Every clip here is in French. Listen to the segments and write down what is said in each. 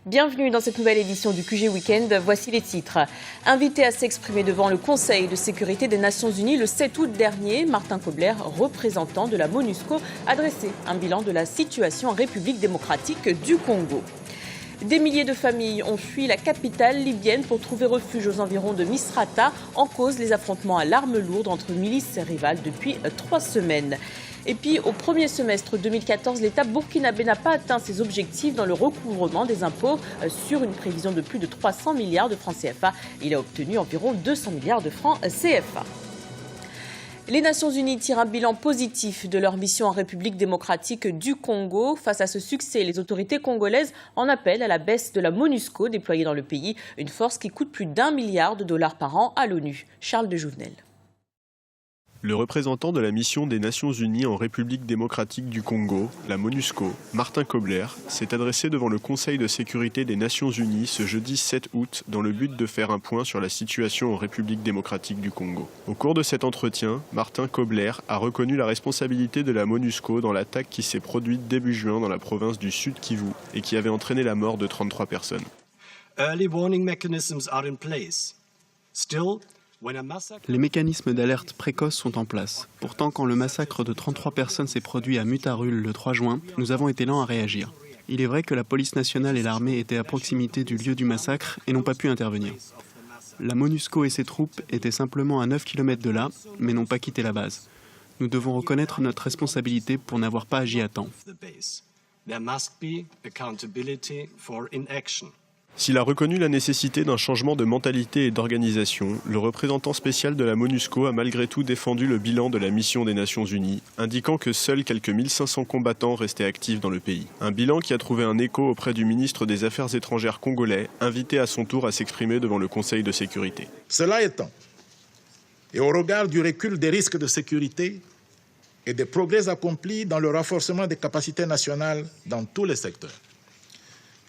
Bienvenue dans cette nouvelle édition du QG Week-end. Voici les titres. Invité à s'exprimer devant le Conseil de sécurité des Nations Unies le 7 août dernier, Martin Kobler, représentant de la MONUSCO, a dressé un bilan de la situation en République démocratique du Congo. Des milliers de familles ont fui la capitale libyenne pour trouver refuge aux environs de Misrata, en cause les affrontements à l'arme lourde entre milices rivales depuis 3 semaines. Et puis, au premier semestre 2014, l'État burkinabé n'a pas atteint ses objectifs dans le recouvrement des impôts sur une prévision de plus de 300 milliards de francs CFA. Il a obtenu environ 200 milliards de francs CFA. Les Nations Unies tirent un bilan positif de leur mission en République démocratique du Congo. Face à ce succès, les autorités congolaises en appellent à la baisse de la MONUSCO déployée dans le pays, une force qui coûte plus d'1 milliard de dollars par an à l'ONU. Charles de Jouvenel. Le représentant de la mission des Nations Unies en République démocratique du Congo, la MONUSCO, Martin Kobler, s'est adressé devant le Conseil de sécurité des Nations Unies ce jeudi 7 août dans le but de faire un point sur la situation en République démocratique du Congo. Au cours de cet entretien, Martin Kobler a reconnu la responsabilité de la MONUSCO dans l'attaque qui s'est produite début juin dans la province du Sud Kivu et qui avait entraîné la mort de 33 personnes. Early warning mechanisms are in place. Still, les mécanismes d'alerte précoce sont en place. Pourtant, quand le massacre de 33 personnes s'est produit à Mutarul le 3 juin, nous avons été lents à réagir. Il est vrai que la police nationale et l'armée étaient à proximité du lieu du massacre et n'ont pas pu intervenir. La MONUSCO et ses troupes étaient simplement à 9 km de là, mais n'ont pas quitté la base. Nous devons reconnaître notre responsabilité pour n'avoir pas agi à temps. S'il a reconnu la nécessité d'un changement de mentalité et d'organisation, le représentant spécial de la MONUSCO a malgré tout défendu le bilan de la mission des Nations Unies, indiquant que seuls quelques 1500 combattants restaient actifs dans le pays. Un bilan qui a trouvé un écho auprès du ministre des Affaires étrangères congolais, invité à son tour à s'exprimer devant le Conseil de sécurité. Cela étant, et au regard du recul des risques de sécurité et des progrès accomplis dans le renforcement des capacités nationales dans tous les secteurs,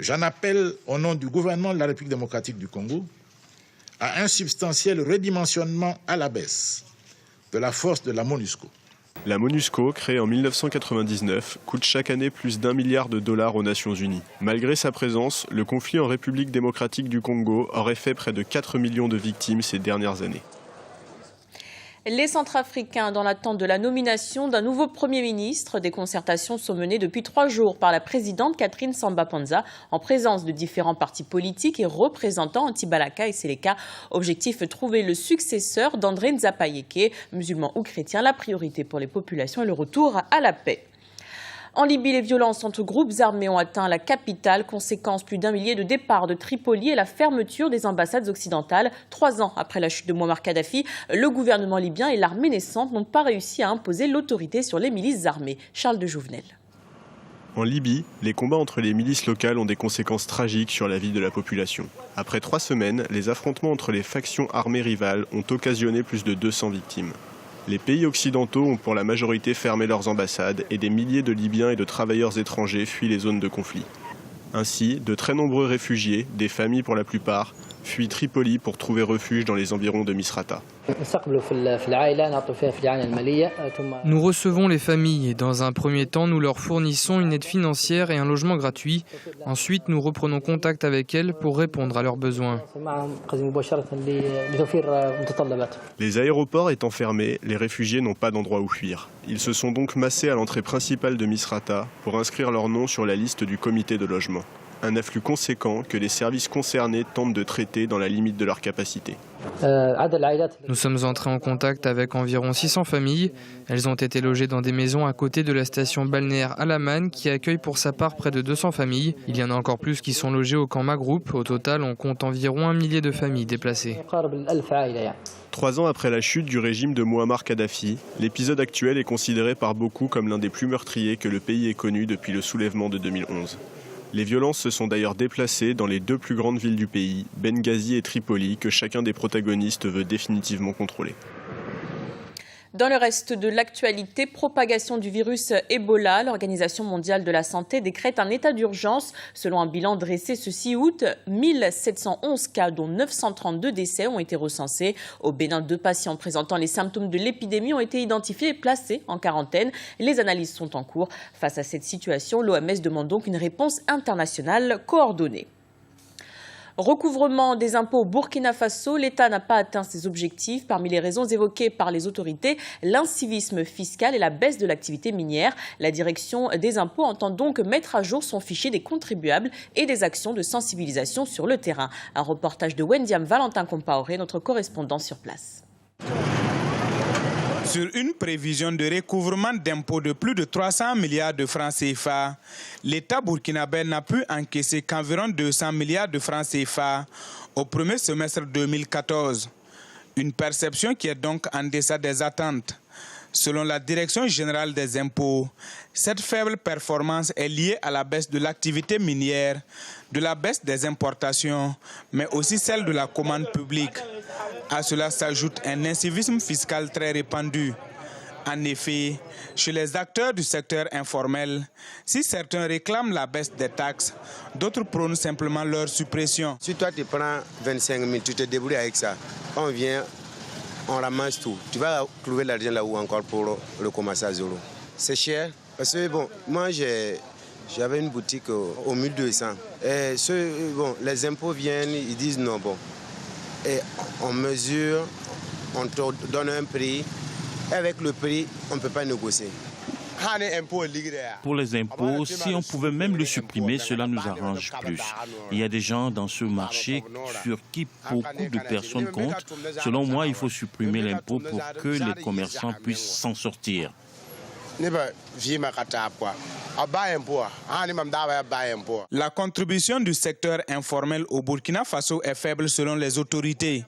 j'en appelle au nom du gouvernement de la République démocratique du Congo à un substantiel redimensionnement à la baisse de la force de la MONUSCO. La MONUSCO, créée en 1999, coûte chaque année plus d'1 milliard de dollars aux Nations Unies. Malgré sa présence, le conflit en République démocratique du Congo aurait fait près de 4 millions de victimes ces dernières années. Les Centrafricains dans l'attente de la nomination d'un nouveau Premier ministre. Des concertations sont menées depuis 3 jours par la présidente Catherine Samba-Panza en présence de différents partis politiques et représentants anti-Balaka et Seleka. Objectif, trouver le successeur d'André Nzapayeke, musulman ou chrétien. La priorité pour les populations est le retour à la paix. En Libye, les violences entre groupes armés ont atteint la capitale. Conséquence, plus d'1 millier de départs de Tripoli et la fermeture des ambassades occidentales. 3 ans après la chute de Mouammar Kadhafi, le gouvernement libyen et l'armée naissante n'ont pas réussi à imposer l'autorité sur les milices armées. Charles de Jouvenel. En Libye, les combats entre les milices locales ont des conséquences tragiques sur la vie de la population. Après 3 semaines, les affrontements entre les factions armées rivales ont occasionné plus de 200 victimes. Les pays occidentaux ont pour la majorité fermé leurs ambassades et des milliers de Libyens et de travailleurs étrangers fuient les zones de conflit. Ainsi, de très nombreux réfugiés, des familles pour la plupart, fuient Tripoli pour trouver refuge dans les environs de Misrata. Nous recevons les familles et dans un premier temps, nous leur fournissons une aide financière et un logement gratuit. Ensuite, nous reprenons contact avec elles pour répondre à leurs besoins. Les aéroports étant fermés, les réfugiés n'ont pas d'endroit où fuir. Ils se sont donc massés à l'entrée principale de Misrata pour inscrire leur nom sur la liste du comité de logement. Un afflux conséquent que les services concernés tentent de traiter dans la limite de leur capacité. Nous sommes entrés en contact avec environ 600 familles. Elles ont été logées dans des maisons à côté de la station balnéaire Alaman qui accueille pour sa part près de 200 familles. Il y en a encore plus qui sont logées au camp Magroup. Au total, on compte environ 1 millier de familles déplacées. 3 ans après la chute du régime de Mouammar Kadhafi, l'épisode actuel est considéré par beaucoup comme l'un des plus meurtriers que le pays ait connu depuis le soulèvement de 2011. Les violences se sont d'ailleurs déplacées dans les 2 plus grandes villes du pays, Benghazi et Tripoli, que chacun des protagonistes veut définitivement contrôler. Dans le reste de l'actualité, propagation du virus Ebola, l'Organisation mondiale de la santé décrète un état d'urgence. Selon un bilan dressé ce 6 août, 1711 cas, dont 932 décès, ont été recensés. Au Bénin, 2 patients présentant les symptômes de l'épidémie ont été identifiés et placés en quarantaine. Les analyses sont en cours. Face à cette situation, l'OMS demande donc une réponse internationale coordonnée. Recouvrement des impôts au Burkina Faso, l'État n'a pas atteint ses objectifs. Parmi les raisons évoquées par les autorités, l'incivisme fiscal et la baisse de l'activité minière. La direction des impôts entend donc mettre à jour son fichier des contribuables et des actions de sensibilisation sur le terrain. Un reportage de Wendiam Valentin Compaoré, notre correspondant sur place. Sur une prévision de recouvrement d'impôts de plus de 300 milliards de francs CFA, l'État burkinabé n'a pu encaisser qu'environ 200 milliards de francs CFA au premier semestre 2014. Une perception qui est donc en deçà des attentes. Selon la Direction générale des impôts, cette faible performance est liée à la baisse de l'activité minière, de la baisse des importations, mais aussi celle de la commande publique. À cela s'ajoute un incivisme fiscal très répandu. En effet, chez les acteurs du secteur informel, si certains réclament la baisse des taxes, d'autres prônent simplement leur suppression. Si toi tu prends 25 000, tu te débrouilles avec ça, on vient, on ramasse tout. Tu vas trouver l'argent là où encore pour recommencer à zéro. C'est cher parce que bon, moi j'avais une boutique au 1200. Et les impôts viennent, ils disent non bon. Et on mesure, on te donne un prix. Et avec le prix, on ne peut pas négocier. Pour les impôts, si on pouvait même le supprimer, cela nous arrange plus. Il y a des gens dans ce marché sur qui beaucoup de personnes comptent. Selon moi, il faut supprimer l'impôt pour que les commerçants puissent s'en sortir. La contribution du secteur informel au Burkina Faso est faible selon les autorités.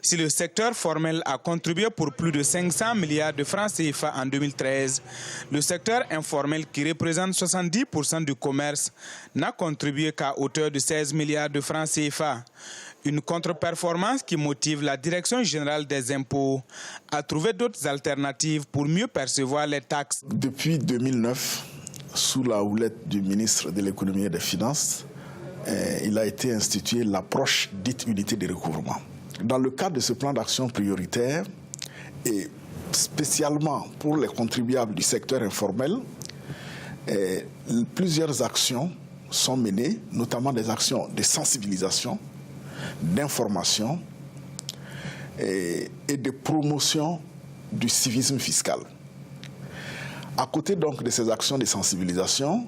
Si le secteur formel a contribué pour plus de 500 milliards de francs CFA en 2013, le secteur informel, qui représente 70% du commerce, n'a contribué qu'à hauteur de 16 milliards de francs CFA. Une contre-performance qui motive la Direction générale des impôts à trouver d'autres alternatives pour mieux percevoir les taxes. Depuis 2009, sous la houlette du ministre de l'économie et des finances, il a été institué l'approche dite unité de recouvrement. Dans le cadre de ce plan d'action prioritaire, et spécialement pour les contribuables du secteur informel, plusieurs actions sont menées, notamment des actions de sensibilisation, d'information et de promotion du civisme fiscal. À côté donc de ces actions de sensibilisation,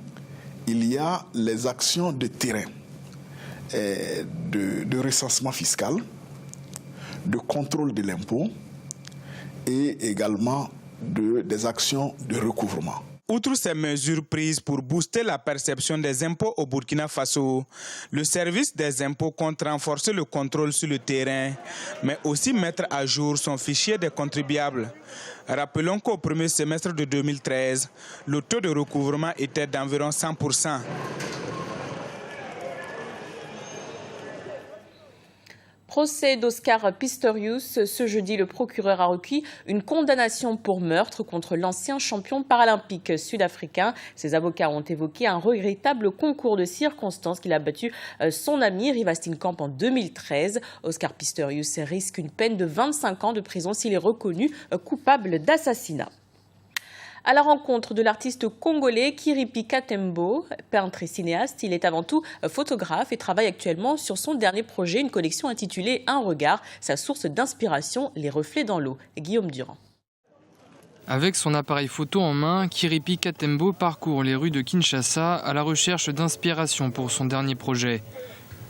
il y a les actions de terrain, de recensement fiscal, de contrôle de l'impôt et également des actions de recouvrement. Outre ces mesures prises pour booster la perception des impôts au Burkina Faso, le service des impôts compte renforcer le contrôle sur le terrain, mais aussi mettre à jour son fichier des contribuables. Rappelons qu'au premier semestre de 2013, le taux de recouvrement était d'environ 100%. Procès d'Oscar Pistorius. Ce jeudi, le procureur a requis une condamnation pour meurtre contre l'ancien champion paralympique sud-africain. Ses avocats ont évoqué un regrettable concours de circonstances qu'il a battu son ami Riva Steenkamp en 2013. Oscar Pistorius risque une peine de 25 ans de prison s'il est reconnu coupable d'assassinat. À la rencontre de l'artiste congolais Kiripi Katembo, peintre et cinéaste, il est avant tout photographe et travaille actuellement sur son dernier projet, une collection intitulée Un regard, sa source d'inspiration, les reflets dans l'eau. Guillaume Durand. Avec son appareil photo en main, Kiripi Katembo parcourt les rues de Kinshasa à la recherche d'inspiration pour son dernier projet.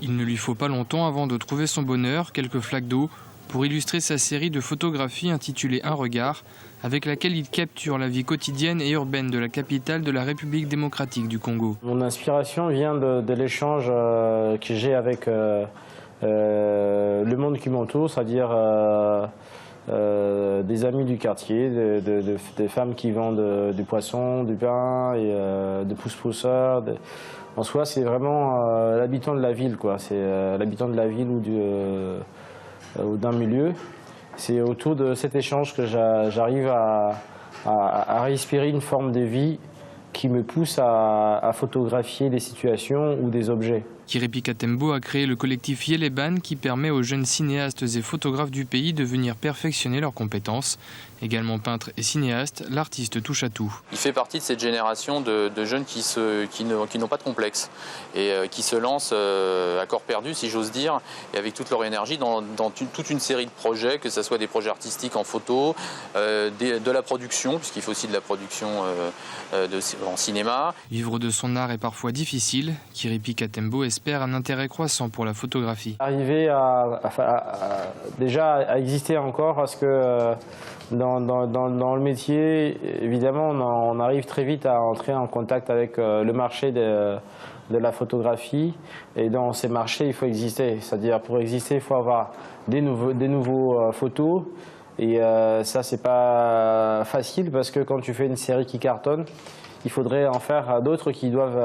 Il ne lui faut pas longtemps avant de trouver son bonheur, quelques flaques d'eau, pour illustrer sa série de photographies intitulée Un regard, avec laquelle il capture la vie quotidienne et urbaine de la capitale de la République démocratique du Congo. Mon inspiration vient de l'échange que j'ai avec le monde qui m'entoure, c'est-à-dire des amis du quartier, des femmes qui vendent du poisson, du pain, et des pousse-pousseurs. En soi, c'est vraiment l'habitant de la ville, quoi. C'est l'habitant de la ville ou d'un milieu. C'est autour de cet échange que j'arrive à respirer une forme de vie qui me pousse à photographier des situations ou des objets. Kiripi Katembo a créé le collectif Yeleban qui permet aux jeunes cinéastes et photographes du pays de venir perfectionner leurs compétences. Également peintre et cinéaste, l'artiste touche à tout. Il fait partie de cette génération de jeunes qui n'ont pas de complexe et qui se lancent à corps perdu, si j'ose dire, et avec toute leur énergie dans toute une série de projets, que ce soit des projets artistiques en photo, de la production, puisqu'il faut aussi de la production en cinéma. Vivre de son art est parfois difficile. Kiripi Katembo espère un intérêt croissant pour la photographie. Arriver déjà à exister encore, parce que dans le métier, évidemment, on arrive très vite à entrer en contact avec le marché de la photographie. Et dans ces marchés, il faut exister. C'est-à-dire, pour exister, il faut avoir des nouveaux photos. Et ça, c'est pas facile, parce que quand tu fais une série qui cartonne, il faudrait en faire d'autres qui doivent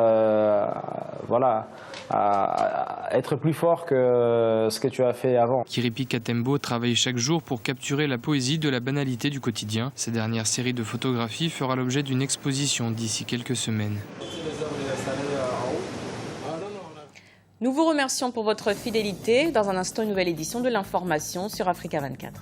être plus forts que ce que tu as fait avant. Kiripi Katembo travaille chaque jour pour capturer la poésie de la banalité du quotidien. Sa dernière série de photographies fera l'objet d'une exposition d'ici quelques semaines. Nous vous remercions pour votre fidélité. Dans un instant, une nouvelle édition de l'information sur Africa 24.